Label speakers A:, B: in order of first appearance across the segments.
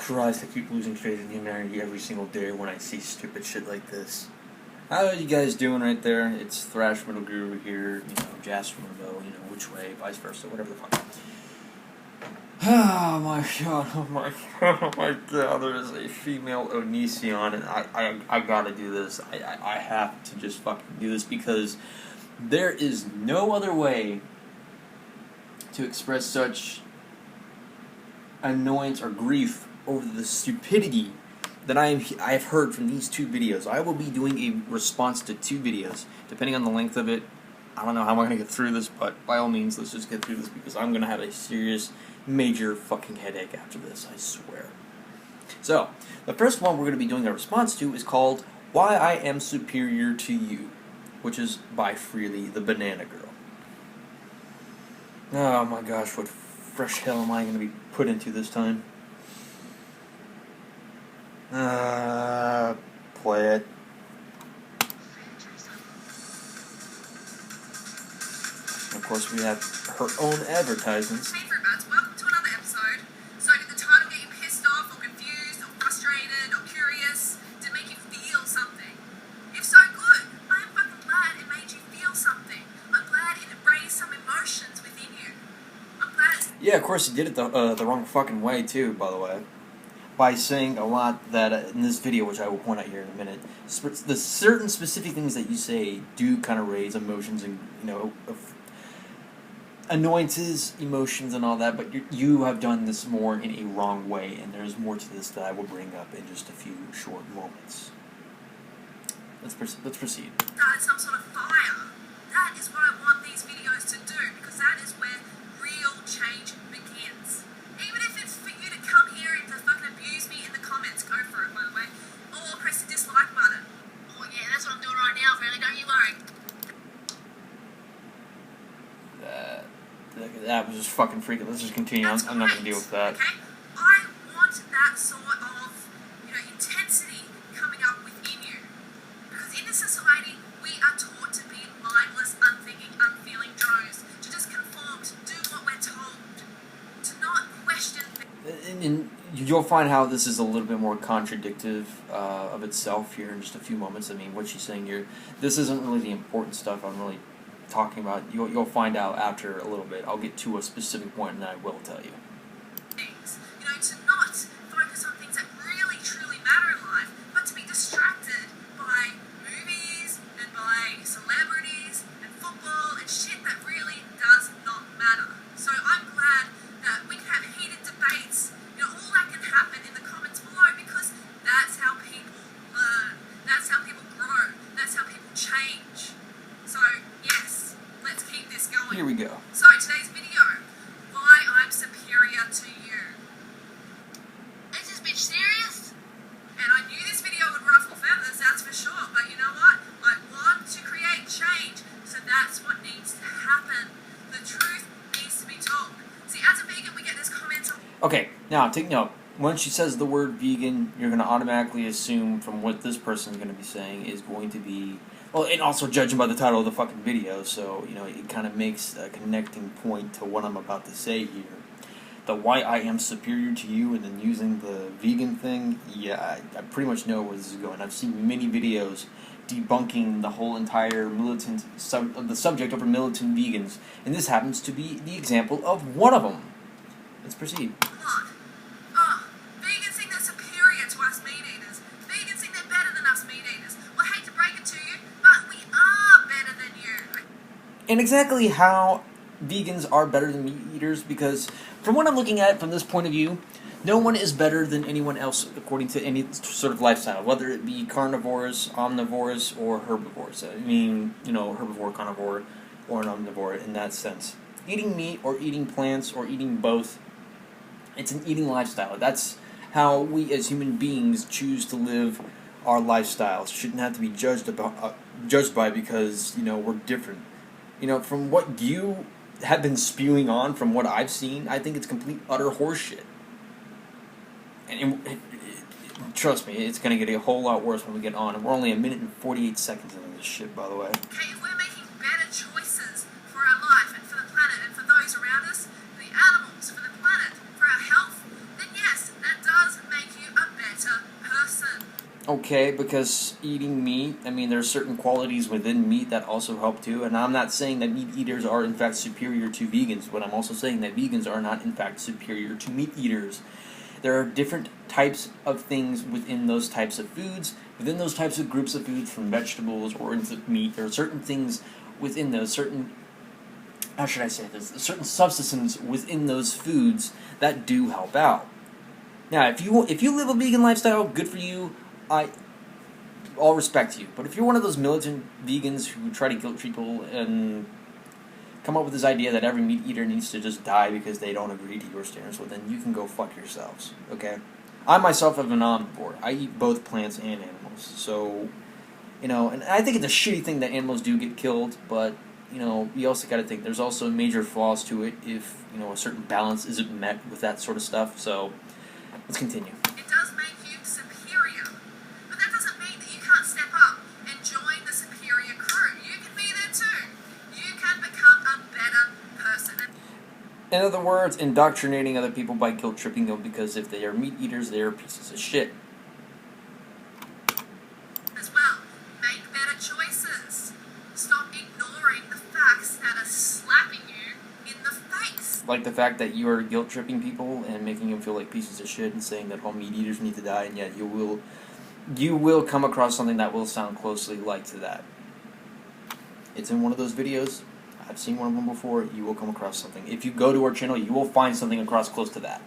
A: Christ, I keep losing faith in humanity every single day when I see stupid shit like this. How are you guys doing right there? It's Thrash Metal Guru here, Jasper Monroe, which way, vice versa, whatever the fuck. Oh my god, oh my god, there is a female Onision, and I gotta do this. I have to just fucking do this because there is no other way to express such annoyance or grief over the stupidity that I have heard from these two videos. I will be doing a response to two videos, depending on the length of it. I don't know how I'm going to get through this, but by all means, let's just get through this because I'm going to have a serious, major fucking headache after this, I swear. So, the first one we're going to be doing a response to is called Why I Am Superior to You, which is by Freeleethebannanagirl. Oh my gosh, what fresh hell am I going to be put into this time? Play it. And of course, we have her own advertisements.
B: Hey Fruitbats, welcome to another episode. So did the title get you pissed off or confused or frustrated or curious? Did it make you feel something? If so, good. I am fucking glad it made you feel something. I'm glad it raised some emotions within you. I'm glad.
A: Yeah, of course, he did it the wrong fucking way too, by the way. By saying a lot that in this video, which I will point out here in a minute, the certain specific things that you say do kind of raise emotions and annoyances, emotions, and all that. But you have done this more in a wrong way, and there's more to this that I will bring up in just a few short moments. Let's proceed.
B: That is some sort of fire. That is what I want these videos to do because that is where real change begins. Even if it's for you to come here and to fucking abuse me in the comments, go for it, by the way. Or press the dislike button. Oh yeah, that's what I'm doing right now, really, don't you worry.
A: That was just fucking freaking. Let's just continue. I'm not going to deal with that.
B: Okay? I want that sort of, intensity coming up within you. Because in this society, we are taught to be mindless, unthinking, unfeeling drones. To just conform, to do what we're told. To not question things.
A: And you'll find how this is a little bit more contradictive of itself here in just a few moments. I mean, what she's saying here, this isn't really the important stuff I'm really talking about. You'll find out after a little bit. I'll get to a specific point and I will tell you.
B: Things. To not focus on things that really, truly matter in life, but to be distracted by movies and by celebrities and football and shit that really does not matter. So I'm glad that we can have heated debates. All that can happen in the comments below because that's how people learn. That's how people grow. That's how people change. So, yes, let's keep this going.
A: Here we go.
B: So, today's video, why I'm superior to you. Is this bitch serious? And I knew this video would ruffle feathers, that's for sure, but you know what? I want to create change, so that's what needs to happen. The truth needs to be told. See, as a vegan, we get this comment on...
A: Okay, now take note. When she says the word vegan, you're going to automatically assume from what this person is going to be saying is going to be... Well, and also judging by the title of the fucking video, so, it kind of makes a connecting point to what I'm about to say here. The why I am superior to you and then using the vegan thing, yeah, I pretty much know where this is going. I've seen many videos debunking the whole entire the subject over militant vegans, and this happens to be the example of one of them. Let's proceed.
B: Vegans think they're superior to us meat eaters. Vegans think they're better than us meat eaters. Well, I hate to break it to you, but we are better than you.
A: And exactly how vegans are better than meat eaters, because from what I'm looking at from this point of view, no one is better than anyone else according to any sort of lifestyle, whether it be carnivores, omnivores, or herbivores. I mean, herbivore, carnivore, or an omnivore in that sense. Eating meat or eating plants or eating both, it's an eating lifestyle. That's how we as human beings choose to live our lifestyles. Shouldn't have to be judged by because, we're different. From what you have been spewing on, from what I've seen, I think it's complete, utter horseshit. And trust me, it's going to get a whole lot worse when we get on. And we're only a minute and 48 seconds into this shit, by the way.
B: Okay, if we're making better choices for our life and for the planet and for those around us, for the animals, for the planet, for our health, then yes, that does make
A: Okay, because eating meat, I mean, there's certain qualities within meat that also help too, and I'm not saying that meat eaters are in fact superior to vegans, but I'm also saying that vegans are not in fact superior to meat eaters. There are different types of things within those types of foods, within those types of groups of foods, from vegetables or into meat. There are certain things within those, certain, how should I say this, certain substances within those foods that do help out. Now, if you live a vegan lifestyle, good for you. I'll respect you. But if you're one of those militant vegans who try to guilt people and come up with this idea that every meat eater needs to just die because they don't agree to your standards, well, then you can go fuck yourselves, okay? I myself am an omnivore. I eat both plants and animals. So, and I think it's a shitty thing that animals do get killed, but, you also got to think there's also major flaws to it if, a certain balance isn't met with that sort of stuff. So, let's continue.
B: It does make you superior. But that doesn't mean that you can't step up and join the superior crew. You can be there too. You can become a better person.
A: In other words, indoctrinating other people by guilt tripping them because if they are meat eaters, they are pieces of shit.
B: As well, make better choices. Stop ignoring the facts that are slapping you in the face.
A: Like the fact that you are guilt tripping people and making them feel like pieces of shit and saying that all meat eaters need to die, and yet you will come across something that will sound closely like to that. It's in one of those videos. I've seen one of them before. You will come across something. If you go to our channel, you will find something across close to that.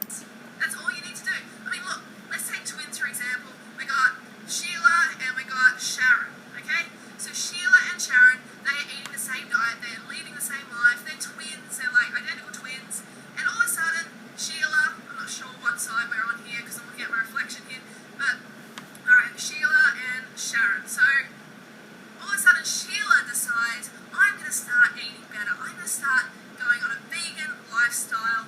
B: That's all you need to do. I mean, look, let's take twins for example. We got Sheila and we got Sharon, okay? So Sheila and Sharon, they are eating the same diet, they're leading the same life, they're twins, they're like identical twins, and all of a sudden, Sheila, I'm not sure what side we're on here because I'm looking at my reflection here, but, alright, Sheila and Sharon. So, all of a sudden, Sheila decides, I'm going to start eating better. I'm going to start going on a vegan lifestyle.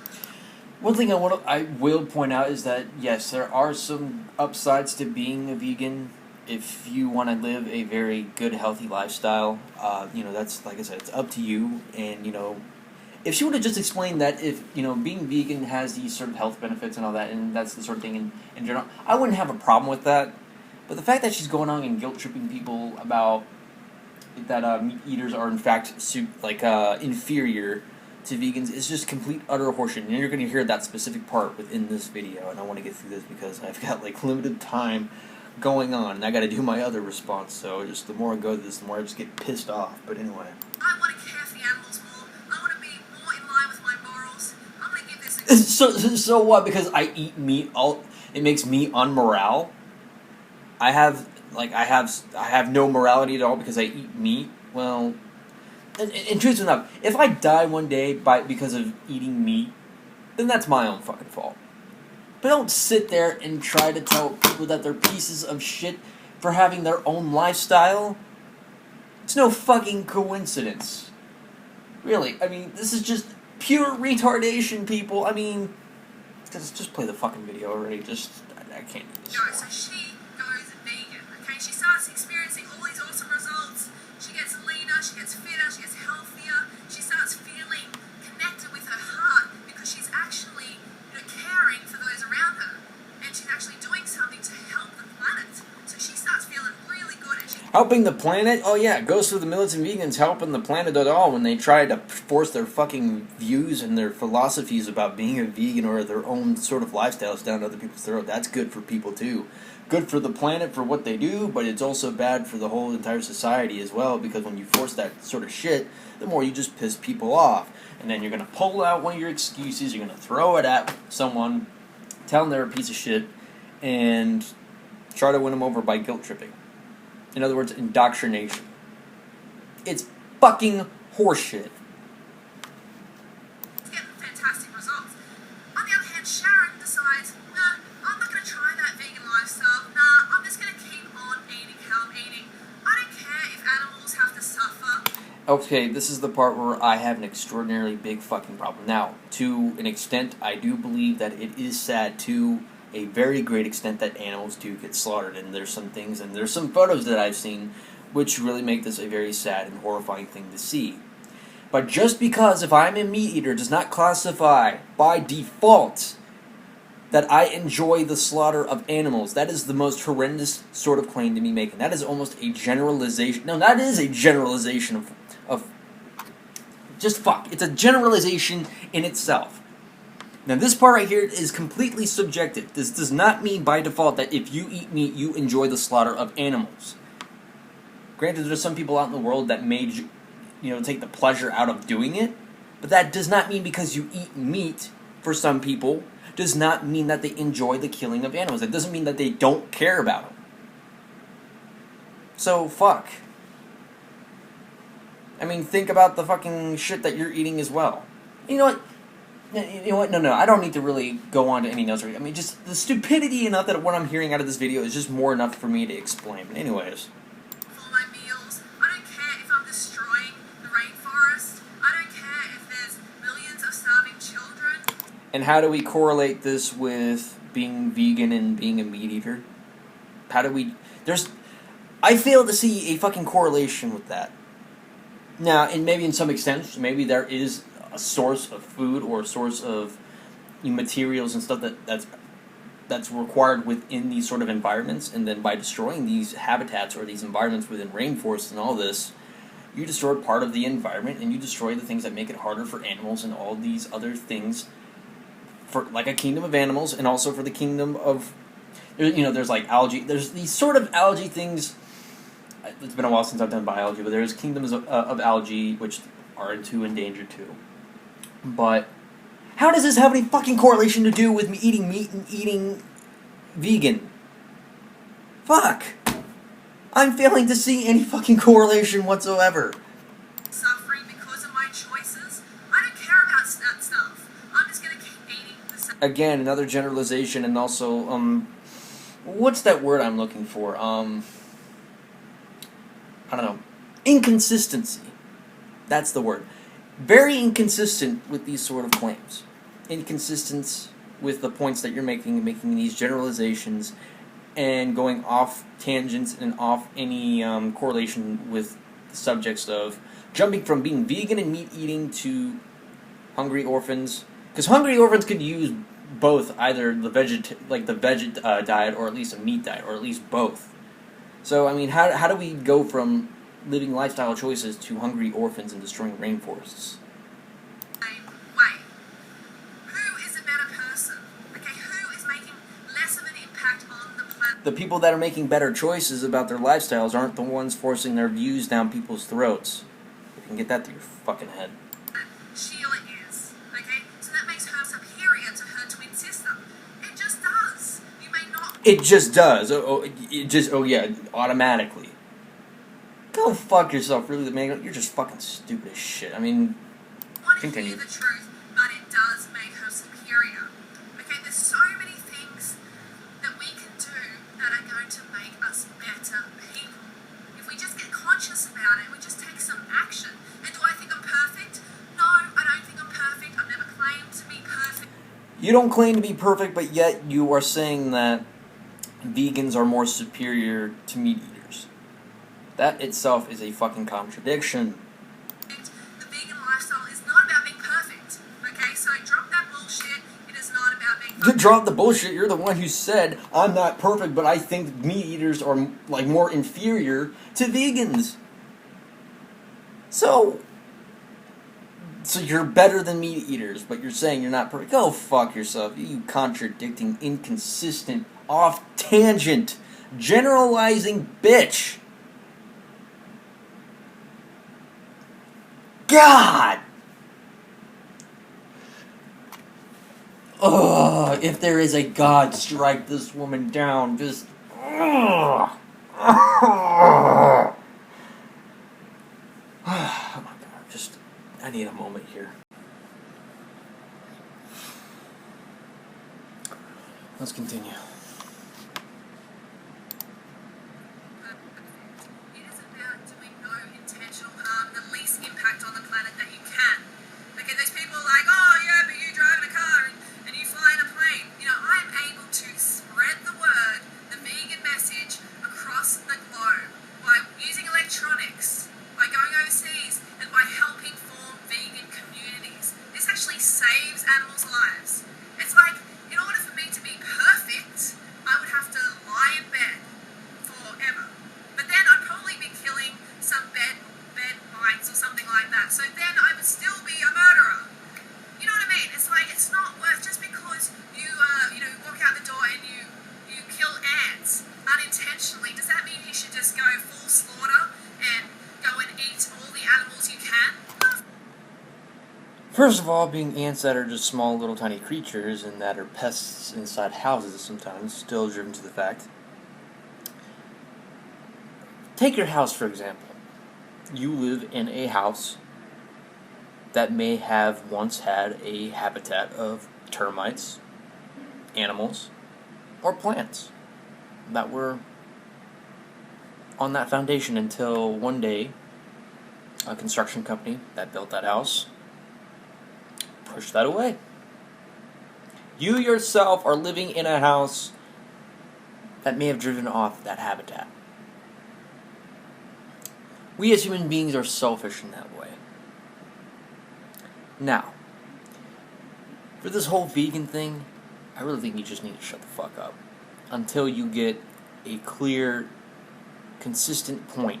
A: One thing I will point out is that, yes, there are some upsides to being a vegan if you want to live a very good, healthy lifestyle. That's, like I said, it's up to you. And, if she would have just explained that if, being vegan has these sort of health benefits and all that, and that's the sort of thing in general, I wouldn't have a problem with that. But the fact that she's going on and guilt-tripping people about that meat eaters are in fact inferior to vegans is just complete utter horseshit. And you're going to hear that specific part within this video, and I want to get through this because I've got limited time going on, and I got to do my other response. So just the more I go through this, the more I just get pissed off. But anyway,
B: I want to care for the animals more. I want to be more in line with my morals. I'm going to give this
A: so what? Because I eat meat, it makes me unmoral. I have no morality at all because I eat meat. Well, and truth enough, if I die one day because of eating meat, then that's my own fucking fault. But don't sit there and try to tell people that they're pieces of shit for having their own lifestyle. It's no fucking coincidence. Really, I mean, this is just pure retardation, people. I mean, just play the fucking video already. I can't do this anymore.
B: So she goes vegan, okay? She starts experiencing all these awesome results. She gets leaner, she gets fitter, she gets healthier. She starts feeling connected with her heart because she's actually caring for those around her. And she's actually doing something to help the planet. So she starts feeling really good. And
A: helping the planet? Oh yeah, it goes through the militant vegans helping the planet at all when they try to force their fucking views and their philosophies about being a vegan or their own sort of lifestyles down other people's throat. That's good for people too. Good for the planet for what they do, but it's also bad for the whole entire society as well, because when you force that sort of shit, the more you just piss people off. And then you're going to pull out one of your excuses, you're going to throw it at someone, tell them they're a piece of shit, and try to win them over by guilt tripping. In other words, indoctrination. It's fucking horseshit.
B: getting fantastic results. On the other hand, Sharon decides, nah, I'm not going to try that vegan lifestyle. Nah, I'm just going to keep on eating how I'm eating. I don't care if animals have to suffer.
A: Okay, this is the part where I have an extraordinarily big fucking problem. Now, to an extent, I do believe that it is sad to a very great extent that animals do get slaughtered, and there's some things, and there's some photos that I've seen which really make this a very sad and horrifying thing to see. But just because if I'm a meat eater does not classify by default that I enjoy the slaughter of animals. That is the most horrendous sort of claim to be making. That is almost a generalization. No, that is a generalization of just fuck. It's a generalization in itself. Now, this part right here is completely subjective. This does not mean by default that if you eat meat, you enjoy the slaughter of animals. Granted, there's some people out in the world that may, take the pleasure out of doing it, but that does not mean because you eat meat, for some people, does not mean that they enjoy the killing of animals. It doesn't mean that they don't care about them. So, fuck. I mean, think about the fucking shit that you're eating as well. You know what? No, I don't need to really go on to any notes. I mean, just the stupidity enough that what I'm hearing out of this video is just more enough for me to explain. But anyways.
B: For my meals, I don't care if I'm destroying the rainforest. I don't care if there's millions of starving children.
A: And how do we correlate this with being vegan and being a meat eater? I fail to see a fucking correlation with that. Now, and maybe in some extent, maybe there is a source of food or a source of materials and stuff that's required within these sort of environments, and then by destroying these habitats or these environments within rainforests and all this, you destroy part of the environment, and you destroy the things that make it harder for animals and all these other things, for like a kingdom of animals, and also for the kingdom of, there's like algae, there's these sort of algae things. It's been a while since I've done biology, but there's kingdoms of algae which are endangered too. But how does this have any fucking correlation to do with me eating meat and eating vegan? Fuck. I'm failing to see any fucking correlation whatsoever.
B: Suffering because of my choices. I don't care about that stuff. I'm just gonna keep eating the same.
A: Again, another generalization, and also, what's that word I'm looking for? I don't know. Inconsistency. That's the word. Very inconsistent with these sort of claims. Inconsistent with the points that you're making these generalizations, and going off tangents and off any correlation with the subjects of jumping from being vegan and meat eating to hungry orphans. Because hungry orphans could use both, either the veg diet, or at least a meat diet, or at least both. So, I mean, how do we go from living lifestyle choices to hungry orphans and destroying rainforests?
B: Way. Who is a better person? Okay, who is making less of an impact on the planet?
A: The people that are making better choices about their lifestyles aren't the ones forcing their views down people's throats. You can get that through your fucking head.
B: Sheila is. Okay? So that makes her superior to her twin sister. It just does. You may not.
A: It just does. Automatically. Go fuck yourself, really, man. You're just fucking stupid as shit. I mean,
B: Want to
A: continue.
B: hear the truth, but it does make her superior. Okay, there's so many things that we can do that are going to make us better people. If we just get conscious about it, we just take some action. And do I think I'm perfect? No, I don't think I'm perfect. I've never claimed to be perfect.
A: You don't claim to be perfect, but yet you are saying that vegans are more superior to meat eaters. That itself is a fucking contradiction.
B: The vegan lifestyle is not about being perfect. Okay, so drop that bullshit. It is not about being perfect.
A: Drop the bullshit. You're the one who said, I'm not perfect, but I think meat eaters are like more inferior to vegans. So you're better than meat eaters, but you're saying you're not perfect. Go fuck yourself. You contradicting, inconsistent, off-tangent, generalizing bitch. God! Ugh, if there is a God, strike this woman down. Just... Ugh. Oh my God, I need a moment here. Let's continue.
B: It is about doing no intentional harm, the least impact on the planet that you can. Okay, those people are like, oh yeah, but you drive in a car and you fly in a plane. You know, I'm able to spread the word, the vegan message, across the globe by using electronics, by going overseas, and by helping form vegan communities. This actually saves animals' lives. It's like, in order for me to be
A: First of all, being ants that are just small little tiny creatures and that are pests inside houses sometimes, still driven to the fact. Take your house, for example. You live in a house that may have once had a habitat of termites, animals, or plants that were on that foundation until one day a construction company that built that house pushed that away. You yourself are living in a house that may have driven off that habitat. We as human beings are selfish in that way. Now, for this whole vegan thing, I really think you just need to shut the fuck up until you get a clear, consistent point.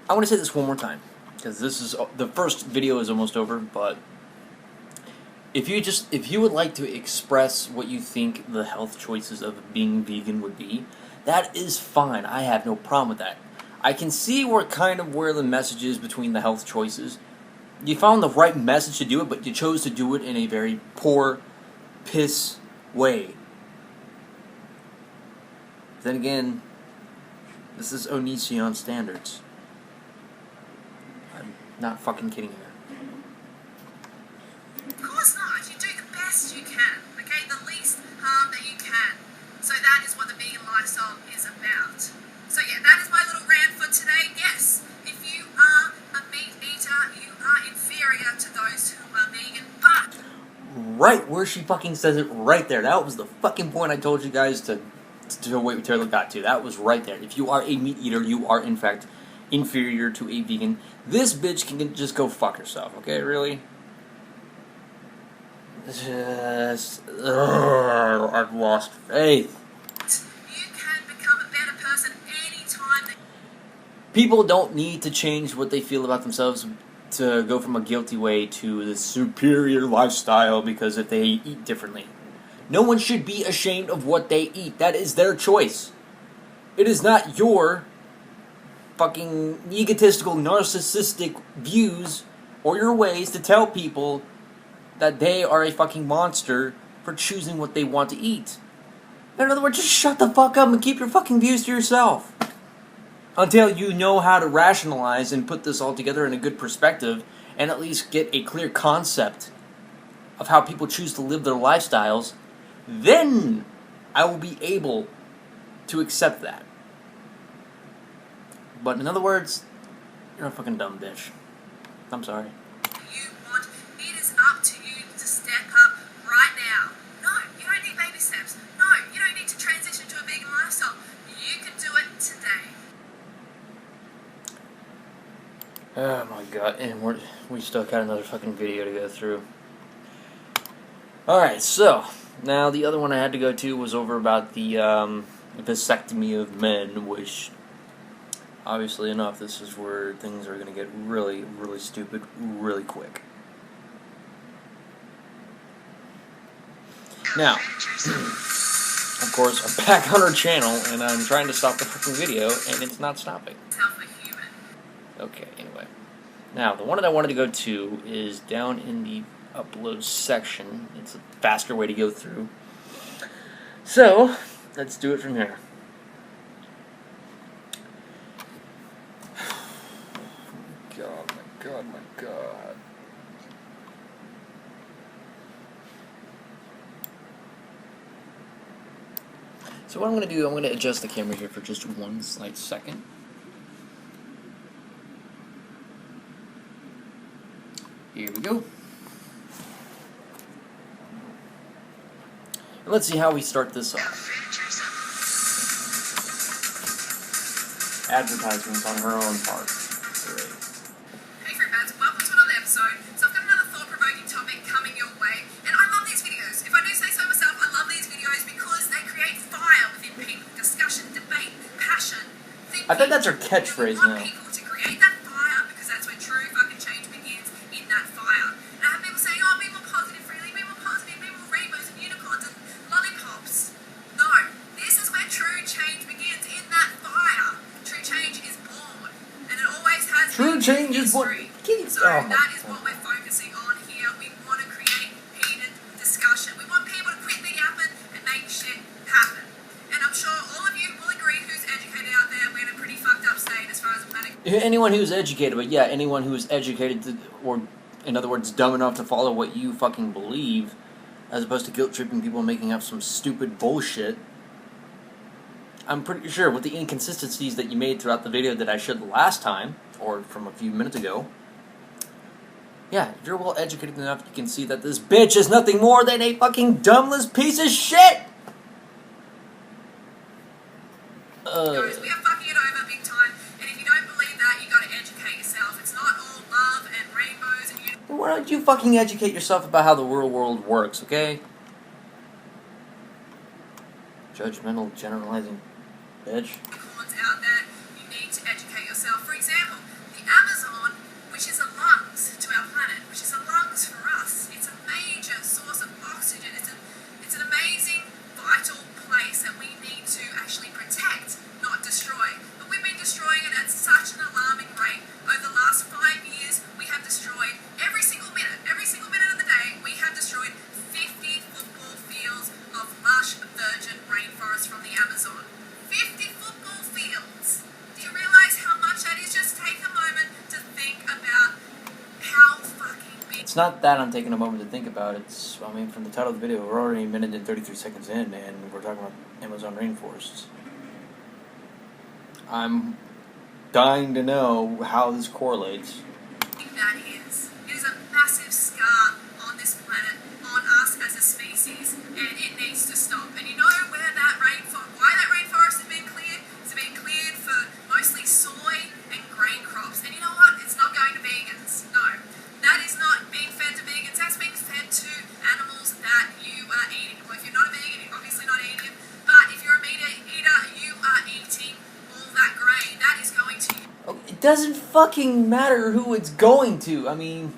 A: I want to say this one more time, because this is the first video is almost over, but if you would like to express what you think the health choices of being vegan would be, that is fine. I have no problem with that. I can see where the message is between the health choices. You found the right message to do it, but you chose to do it in a very poor, piss way. Then again, this is Onision standards. I'm not fucking kidding here.
B: Of course not. You do the best you can, okay? The least harm that you can. So that is what the vegan lifestyle is about. So yeah, that is my little rant for today. Yes, if you are a meat eater, you are inferior to those who are vegan, but...
A: Right where she fucking says it right there. That was the fucking point I told you guys to wait until I got to. That was right there. If you are a meat eater, you are in fact inferior to a vegan. This bitch can just go fuck herself, okay? Really? I've lost faith.
B: You can become a better person anytime that...
A: People don't need to change what they feel about themselves to go from a guilty way to the superior lifestyle because if they eat differently. No one should be ashamed of what they eat. That is their choice. It is not your fucking egotistical, narcissistic views or your ways to tell people that they are a fucking monster for choosing what they want to eat. In other words, just shut the fuck up and keep your fucking views to yourself. Until you know how to rationalize and put this all together in a good perspective and at least get a clear concept of how people choose to live their lifestyles, then I will be able to accept that. But in other words, you're a fucking dumb bitch. I'm sorry.
B: you want, it is up to you to step up right now. No, you don't need baby steps. No, you don't need to transition to a vegan lifestyle. You can do it today.
A: Oh my god, and we still got another fucking video to go through. Alright, so, now the other one I had to go to was over about the vasectomy of men, which, obviously enough, this is where things are going to get really, really stupid really quick. Now, of course, I'm back on our channel, and I'm trying to stop the fucking video, and it's not stopping. Okay, anyway. Now, the one that I wanted to go to is down in the upload section. It's a faster way to go through. So, let's do it from here. God, my God, my God. So what I'm going to do, I'm going to adjust the camera here for just one slight second. Here we go. And let's see how we start this off. Advertisements on her own part. Great.
B: Hey friends, welcome to another episode. So I've got another thought-provoking topic coming your way, and I love these videos. If I do say so myself, I love these videos because they create fire within people. Discussion, debate, passion, thinking.
A: I think that's her catchphrase now.
B: People to create that fire because that's where true fucking change begins, in that fire. And I have people saying, oh, be more positive, Freely, be more positive, be more rainbows and unicorns and lollipops. No, this is where true change begins, in that fire. True change is born, and it always has.
A: True change is born.
B: So that is what we're focusing on here. We want to create heated discussion. We want people to quit the yapping and make shit happen. And I'm sure all of you will agree who's educated out there, we're in a pretty fucked up state as far as planning.
A: Anyone who's educated, but yeah, anyone who's educated or, in other words, dumb enough to follow what you fucking believe, as opposed to guilt-tripping people and making up some stupid bullshit. I'm pretty sure with the inconsistencies that you made throughout the video that I showed the last time, or from a few minutes ago, yeah, if you're well educated enough, you can see that this bitch is nothing more than a fucking dumbless piece of shit!
B: Guys, we are fucking it over big time, and if you don't believe that, you gotta educate yourself. It's not all love and rainbows and you...
A: Why don't you fucking educate yourself about how the real world works, okay? Judgmental, generalizing bitch.
B: unicorns out there, you need to educate yourself. For example, the Amazon, which is a lungs to our planet, which is a lungs for us. It's a major source of oxygen. It's an amazing, vital place that we need to actually protect, not destroy. But we've been destroying it at such an alarming rate. Over the last 5 years, we have destroyed every single minute of the day, we have destroyed 50 football fields of lush, virgin rainforest from the Amazon. 50 football fields. Do you realize how much that is? Just take a moment to think about how fucking big...
A: It's not that I'm taking a moment to think about. It's, I mean, from the title of the video, we're already a minute and 33 seconds in, and we're talking about Amazon rainforests. I'm dying to know how this correlates.
B: That is. It is a massive scar on this planet, on us as a species, and it needs to stop. And you know why that rainforest has been cleared? It's been cleared for mostly soy and grain crops. And you know what? It's not going to vegans. No. That is not being fed to vegans. That's being fed to animals that you are eating. Well, if you're not a vegan, you're obviously not eating it. But if you're a meat eater, you are eating all that grain. That is going to...
A: It doesn't fucking matter who it's going to. I mean,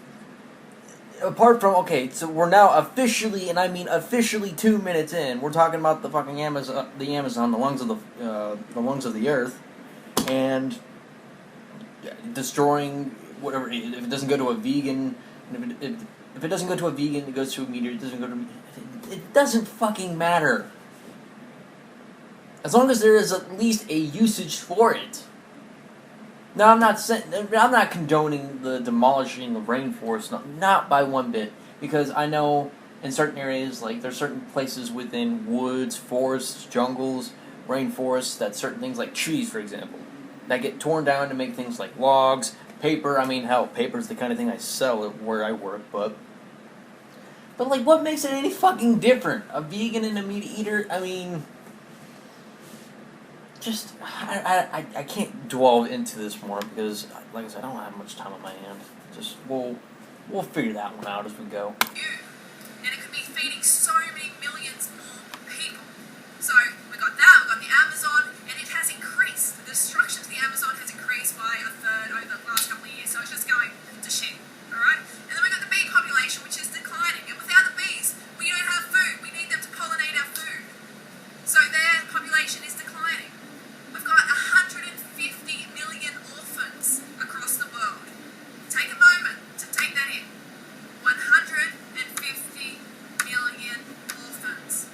A: apart from, okay, so we're now officially, and I mean officially 2 minutes in, we're talking about the fucking Amazon, the lungs of the earth, and destroying whatever. If it doesn't go to a vegan, if it doesn't go to a vegan, it goes to a meat eater. It doesn't go to. It doesn't fucking matter. As long as there is at least a usage for it. Now, I'm not condoning the demolishing of rainforests, not by one bit, because I know in certain areas, like there's certain places within woods, forests, jungles, rainforests, that certain things like trees, for example, that get torn down to make things like logs, paper. I mean, hell, paper's the kind of thing I sell at where I work, but like, what makes it any fucking different? A vegan and a meat eater? I mean... Just, I can't dwell into this more because, like I said, I don't have much time on my hand. Just, we'll figure that one out as we go.
B: And it could be feeding so many millions more people. So, we got that, we got the Amazon, and it has increased. The destruction to the Amazon has increased by a third over the last couple of years, so it's just going to shit, alright? And then we got the bee population, which is declining, and without the bees, we don't have food. We need them to pollinate our food. So their population is declining. We've got 150 million orphans across the world. Take a moment to take that in. 150 million orphans.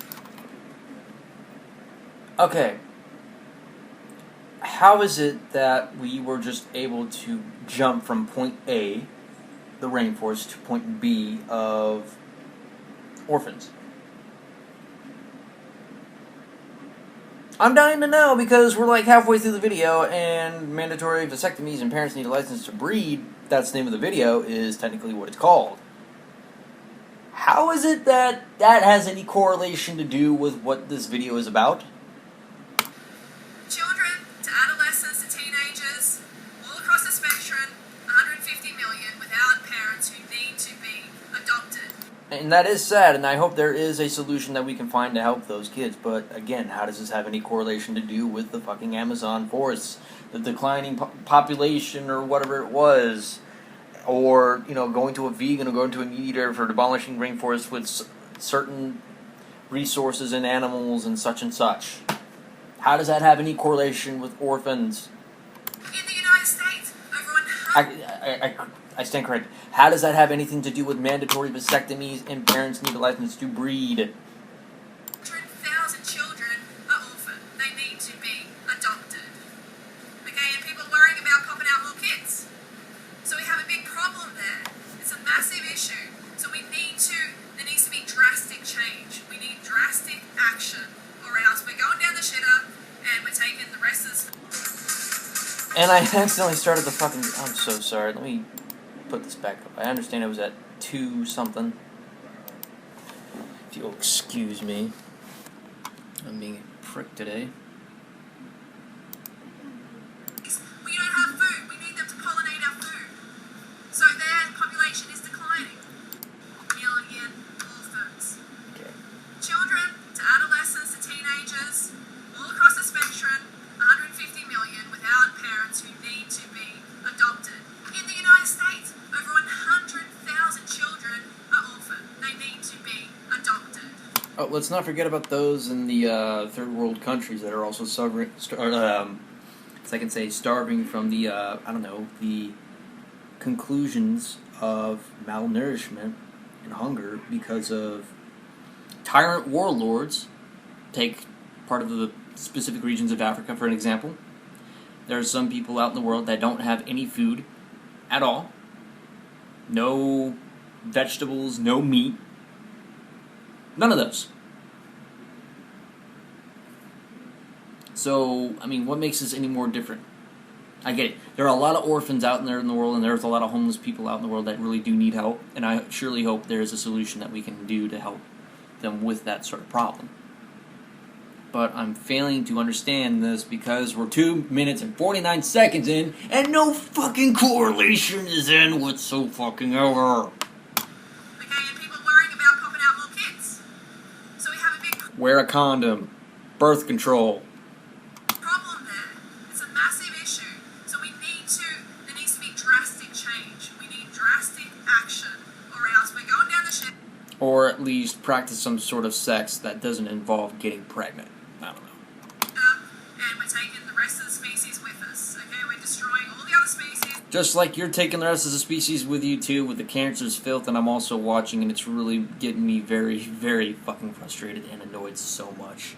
A: Okay. How is it that we were just able to jump from point A, the rainforest, to point B of orphans? I'm dying to know because we're like halfway through the video and mandatory vasectomies and parents need a license to breed, that's the name of the video, is technically what it's called. How is it that that has any correlation to do with what this video is about?
B: Children to adolescents to teenagers, all across the spectrum, 150 million without parents who need to be adopted.
A: And that is sad, and I hope there is a solution that we can find to help those kids. But again, how does this have any correlation to do with the fucking Amazon forests, the declining population, or whatever it was, or going to a vegan or going to a meat eater for demolishing rainforests with certain resources and animals and such and such? How does that have any correlation with orphans?
B: In the United States, over 100...
A: I stand corrected. How does that have anything to do with mandatory vasectomies and parents need a license to breed?
B: 100,000 children are orphaned. They need to be adopted. Okay, and people worrying about popping out more kids. So we have a big problem there. It's a massive issue. So there needs to be drastic change. We need drastic action, or else we're going down the shitter and we're taking the rest of this.
A: And I accidentally started the fucking... I'm so sorry. Let me put this back up. I understand it was at 2 something. If you'll excuse me. I'm being a prick today.
B: We don't have food. We need them to pollinate our food. So their population is declining. Million orphans.
A: Okay.
B: Children to adolescents to teenagers, all across the spectrum, 150 million without parents who need to be adopted. In the United States, over 100,000 children are orphaned. They need to be adopted.
A: Oh, let's not forget about those in the third world countries that are also suffering, as I can say, starving from the, the conclusions of malnourishment and hunger because of tyrant warlords. Take part of the specific regions of Africa, for an example. There are some people out in the world that don't have any food at all. No vegetables, no meat. None of those. So, I mean, what makes this any more different? I get it. There are a lot of orphans out there in the world, and there's a lot of homeless people out in the world that really do need help, and I surely hope there is a solution that we can do to help them with that sort of problem. But I'm failing to understand this because we're 2 minutes and 49 seconds in, and no fucking correlation is in whatsoever.
B: Okay, and people worrying about popping out more kids. So we have a big
A: Wear a condom. Birth control.
B: problem there. It's a massive issue. So there needs to be drastic change. We need drastic action, or else we're going down the shit.
A: Or at least practice some sort of sex that doesn't involve getting pregnant. I don't know.
B: And we're taking the rest of the species with us. Okay, we're destroying all the other species.
A: Just like you're taking the rest of the species with you too, with the cancer's filth, and I'm also watching, and it's really getting me very, very fucking frustrated and annoyed so much.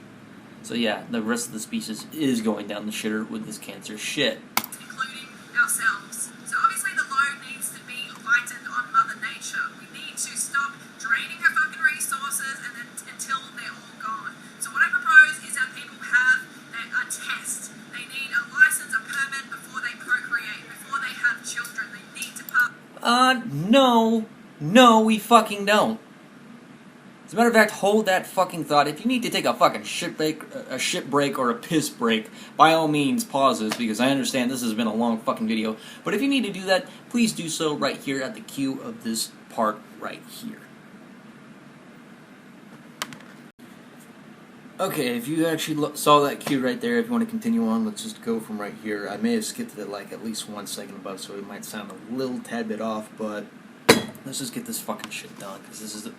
A: So yeah, the rest of the species is going down the shitter with this cancer shit.
B: Including ourselves. So obviously the load needs to be lightened on Mother Nature. We need to stop draining her fucking resources until they're all gone. So what I propose is that people have a test. They need a license, a permit before they procreate, before they have children. They need to pass.
A: No, we fucking don't. As a matter of fact, hold that fucking thought. If you need to take a fucking shit break or a piss break, by all means pause this, because I understand this has been a long fucking video. But if you need to do that, please do so right here at the cue of this part right here. Okay, if you actually saw that cue right there, if you want to continue on, let's just go from right here. I may have skipped it like at least 1 second above, so it might sound a little tad bit off, but let's just get this fucking shit done, because this is,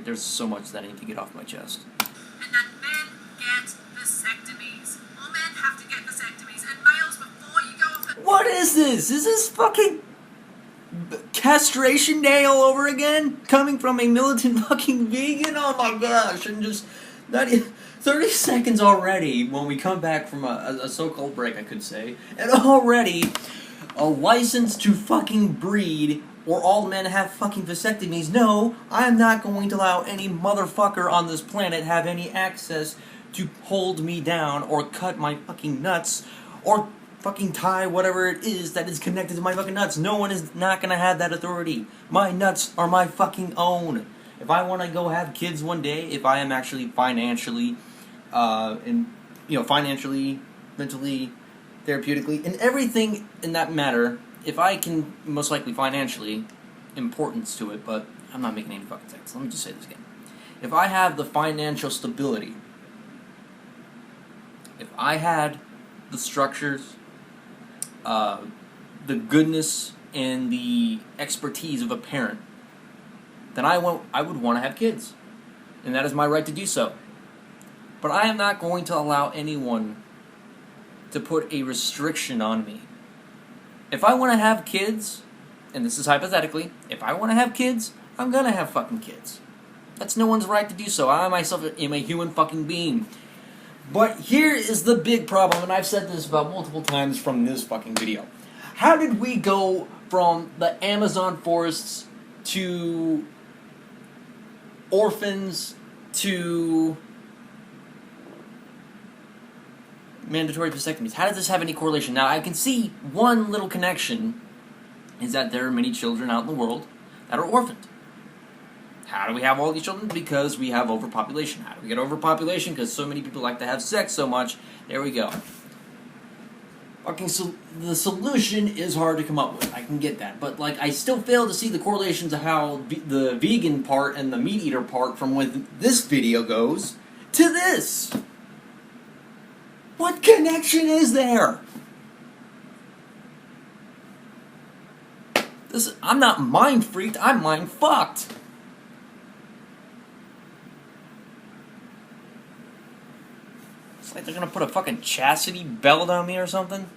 A: there's so much that I need to get off my chest.
B: And that men get vasectomies. All men have to get vasectomies, and males before you go off.
A: What is this? Is this fucking castration day all over again? Coming from a militant fucking vegan? Oh my gosh, and just not even 30 seconds already when we come back from a so-called break, I could say, and already a license to fucking breed, or all men have fucking vasectomies. No, I am not going to allow any motherfucker on this planet have any access to hold me down, or cut my fucking nuts, or fucking tie whatever it is that is connected to my fucking nuts. No one is not gonna have that authority. My nuts are my fucking own. If I want to go have kids one day, if I am actually financially, financially, mentally, therapeutically, and everything in that matter, if I can, most likely financially, importance to it, but I'm not making any fucking sense. Let me just say this again. If I have the financial stability, if I had the structures, the goodness, and the expertise of a parent, then I would want to have kids. And that is my right to do so. But I am not going to allow anyone to put a restriction on me. If I want to have kids, and this is hypothetically, if I want to have kids, I'm gonna have fucking kids. That's no one's right to do so. I myself am a human fucking being. But here is the big problem, and I've said this about multiple times from this fucking video. How did we go from the Amazon forests to orphans to mandatory vasectomies? How does this have any correlation? Now, I can see one little connection is that there are many children out in the world that are orphaned. How do we have all these children? Because we have overpopulation. How do we get overpopulation? Because so many people like to have sex so much. There we go. Fucking the solution is hard to come up with. I can get that. But, like, I still fail to see the correlations of how the vegan part and the meat eater part from when this video goes to this. What connection is there? I'm not mind freaked, I'm mind fucked. It's like they're gonna put a fucking chastity belt on me or something.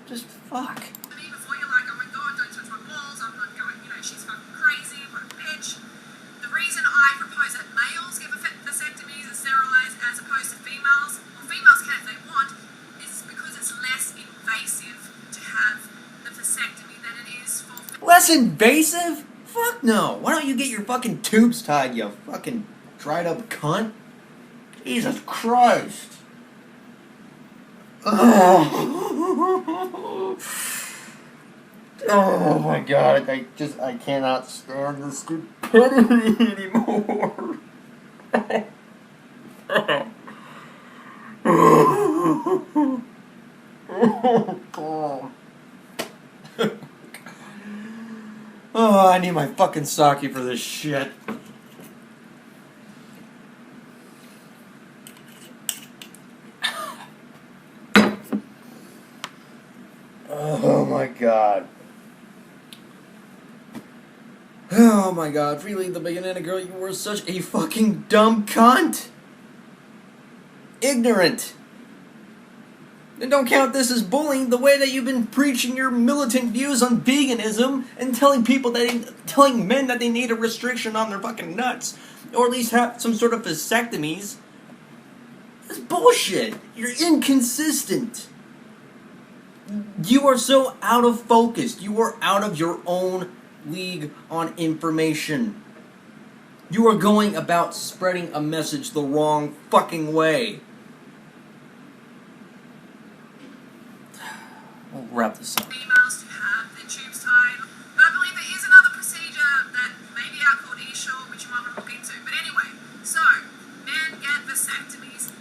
A: Just fuck.
B: Before you're like, oh my god, don't touch my balls, I'm not going, she's fucking crazy, what a bitch. The reason I propose that males get vasectomies and sterilized as opposed to females, or females can if they want, is because it's less invasive to have the vasectomy than it is for
A: less invasive? Fuck no. Why don't you get your fucking tubes tied, you fucking dried up cunt? Jesus Christ. Oh my god, I cannot stand this stupidity anymore. Oh, I need my fucking sake for this shit. Oh my god. Oh my god, Freeleeth the Banana Girl, you were such a fucking dumb cunt. Ignorant. And don't count this as bullying the way that you've been preaching your militant views on veganism and telling men that they need a restriction on their fucking nuts, or at least have some sort of vasectomies. That's bullshit. You're inconsistent. You are so out of focus. You are out of your own league on information. You are going about spreading a message the wrong fucking way. We'll wrap this up.
B: females to have their tubes tied. But I believe there is another procedure that may be out called e-shore, which you might want to look into. But anyway, so, men get vasectomies.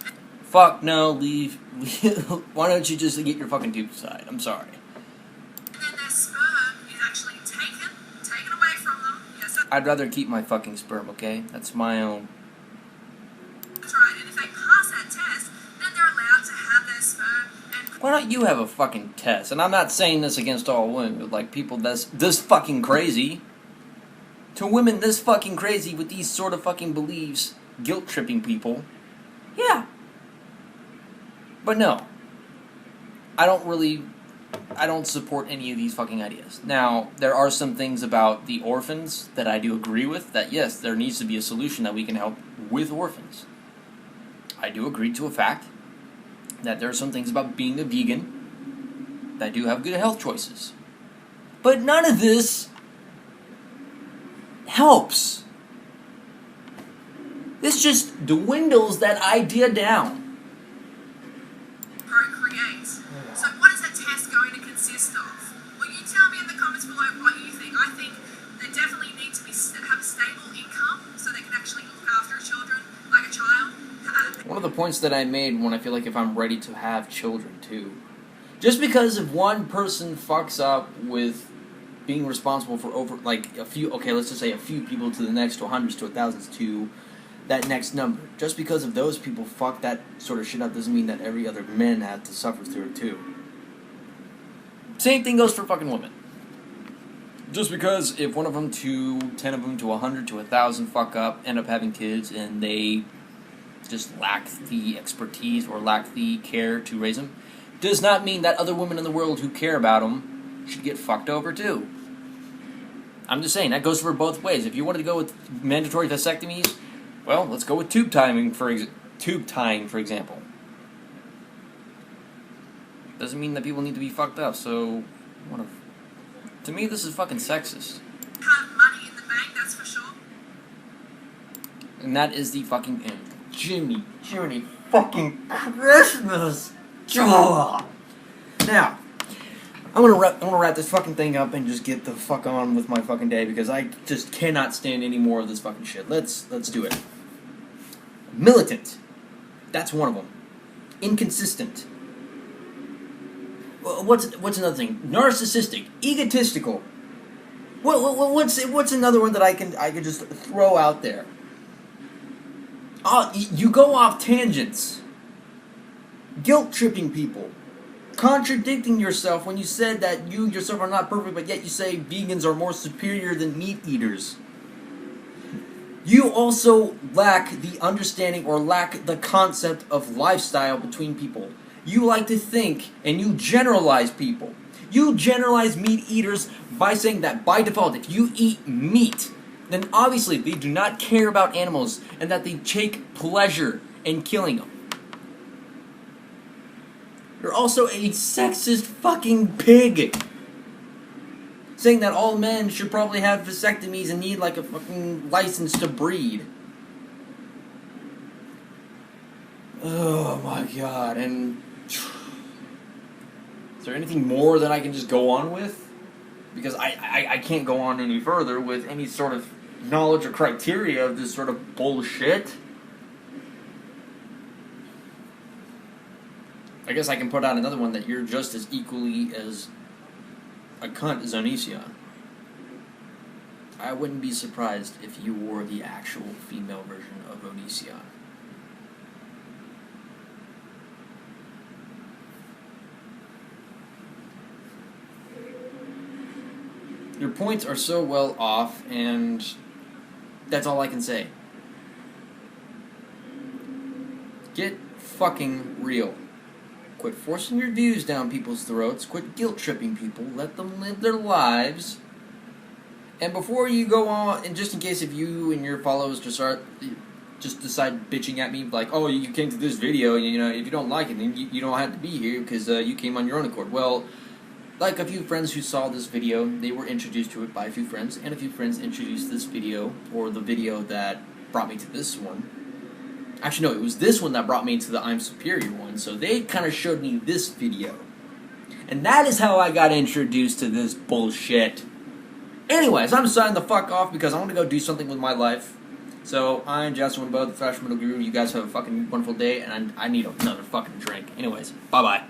A: Fuck no, leave. Why don't you just get your fucking tubes tied? I'm sorry.
B: And then their sperm is actually taken away from them. Yes,
A: I'd rather keep my fucking sperm, okay? That's my own.
B: that's right. And if they pass that test, then they're allowed to have their sperm and
A: Why don't you have a fucking test? And I'm not saying this against all women, but like people that's this fucking crazy. To women this fucking crazy with these sort of fucking beliefs, guilt-tripping people. Yeah. But no. I don't support any of these fucking ideas. Now, there are some things about the orphans that I do agree with, that yes, there needs to be a solution that we can help with orphans. I do agree to a fact that there are some things about being a vegan that do have good health choices. But none of this helps. This just dwindles that idea down.
B: procreate. So what is that test going to consist of? Well, you tell me in the comments below what you think. I think they definitely need to have a stable income so they can actually look after children like a child.
A: One of the points that I made when I feel like if I'm ready to have children too. Just because if one person fucks up with being responsible for let's just say a few people to the next, to hundreds, to thousands, to that next number. Just because of those people fuck that sort of shit up doesn't mean that every other man has to suffer through it too. Same thing goes for fucking women. Just because if one of them to 10 of them to 100 to 1,000 fuck up, end up having kids, and they just lack the expertise or lack the care to raise them, does not mean that other women in the world who care about them should get fucked over too. I'm just saying, that goes for both ways. If you wanted to go with mandatory vasectomies, well, let's go with tube tying, for example. Doesn't mean that people need to be fucked up, so... To me, this is fucking sexist.
B: Have money in the bank, that's for sure.
A: And that is the fucking end. Jiminy fucking Christmas! Now, I'm gonna wrap this fucking thing up and just get the fuck on with my fucking day because I just cannot stand any more of this fucking shit. Let's do it. Militant. That's one of them. Inconsistent. What's another thing? Narcissistic. Egotistical. What's another one that I can just throw out there? You go off tangents. Guilt-tripping people. Contradicting yourself when you said that you yourself are not perfect, but yet you say vegans are more superior than meat eaters. You also lack the understanding or lack the concept of lifestyle between people. You like to think and you generalize people. You generalize meat eaters by saying that by default, if you eat meat, then obviously they do not care about animals and that they take pleasure in killing them. You're also a sexist fucking pig. Saying that all men should probably have vasectomies and need like a fucking license to breed. Oh my god, and... Is there anything more that I can just go on with? Because I can't go on any further with any sort of knowledge or criteria of this sort of bullshit. I guess I can put out another one that you're just as equally as a cunt as Onision. I wouldn't be surprised if you wore the actual female version of Onision. Your points are so well off, and that's all I can say. Get fucking real. Quit forcing your views down people's throats. Quit guilt-tripping people. Let them live their lives. And before you go on, and just in case if you and your followers just decide bitching at me, like, oh, you came to this video, and, you know, if you don't like it, then you don't have to be here because you came on your own accord. Well, like a few friends who saw this video, they were introduced to it by a few friends, and a few friends introduced this video, or the video that brought me to this one. Actually, no, it was this one that brought me to the I'm Superior one, so they kind of showed me this video. And that is how I got introduced to this bullshit. Anyways, I'm signing the fuck off because I want to go do something with my life. So, I'm Justin Winbow, the Fashion Middle Guru. You guys have a fucking wonderful day, and I need another fucking drink. Anyways, bye-bye.